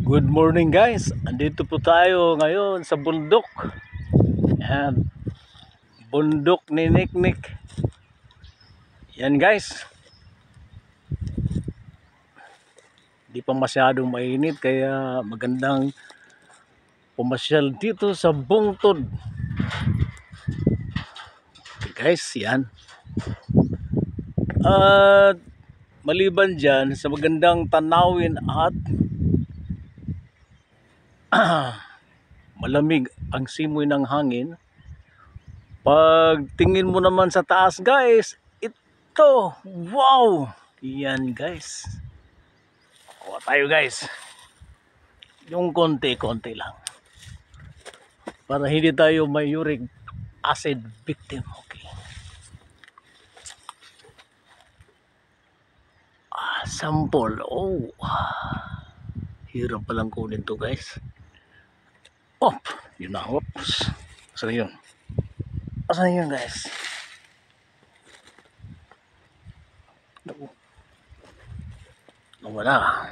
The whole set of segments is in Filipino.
Good morning guys, andito po tayo ngayon sa bundok. Yan, bundok ni Niknik. Yan guys, di pa masyadong mainit kaya magandang pumasyal dito sa bungtod. Okay guys, yan. At maliban dyan sa magandang tanawin at malamig ang simoy ng hangin, pag tingin mo naman sa taas guys, ito, wow, yan guys. Kuha tayo guys, yung konti-konti lang para hindi tayo may uric acid victim. Okay, sample. Oh, hirap palang kunin to guys. Oh, yun na. Oops. Asan yun? Asan yun guys? Wala.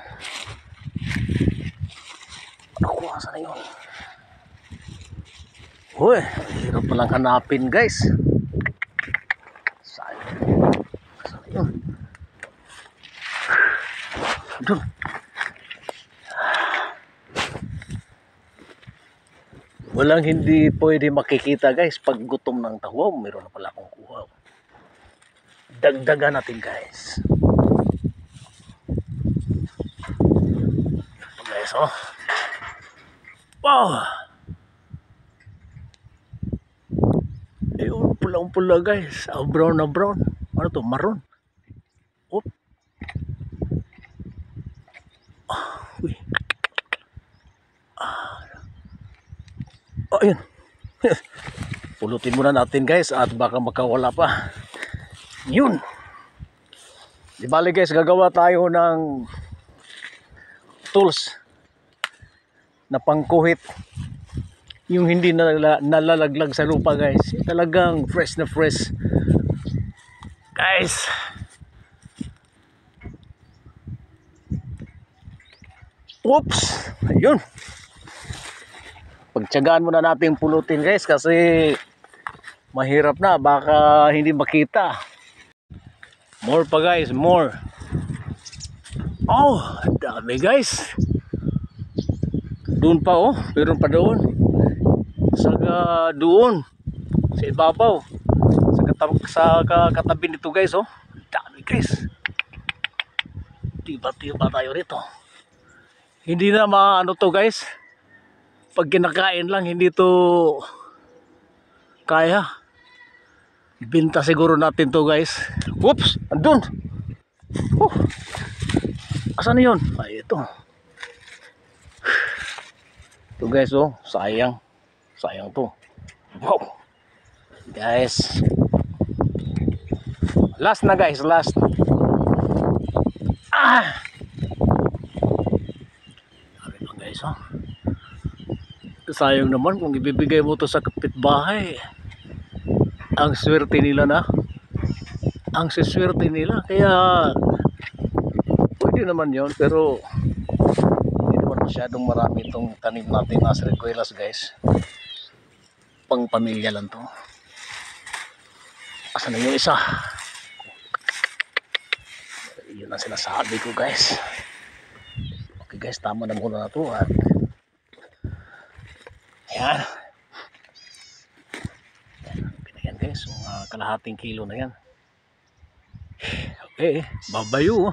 Ako, asan na yun? Uy, hirap palang hanapin guys. Saan na yun? Doon. Walang hindi pwede makikita guys pag gutom ng tawaw. Meron na pala akong kuha. Dagdagan natin guys. Guys, oh. Wow. Ayun, pulang-pula guys. Brown na brown. Ano to? Maroon. Oh. Uy. Oh, ayun. Pulutin muna natin guys at baka makawala pa. Yun. Di bali guys, gagawa tayo ng tools na pangkuhit. Yung hindi nalalaglag sa lupa guys. Talagang fresh na fresh. Guys. Oops. Ayun. Pagtiyagaan muna natin pulutin guys kasi mahirap na, baka hindi makita. More pa guys, more. Oh, dami guys. Doon pa oh, meron pa doon. Doon sa ibabaw. Sa katabi nito guys oh. Dami guys. Tiba-tiba tayo rito. Hindi na maano to guys. Pag kinakain lang, hindi to kaya. Binta siguro natin to guys. Whoops! Andun! Asan na yun? Ay, ito. Ito guys, oh. Sayang. Sayang to. Wow! Guys. Last na guys, last. Sabi lang guys, oh. Sayang naman kung ibibigay mo to sa kapitbahay. Ang swerte nila na. Ang siswerte nila. Kaya pwede naman yon, pero hindi naman masyadong marami itong tanim natin na siriguelas guys. Pang pamilya lang to. Asan na yung isa? Yun ang sinasabi ko guys. Okay guys, tama na muna na to at yan. Yan guys, kalahating kilo na yan. Okay, babayo.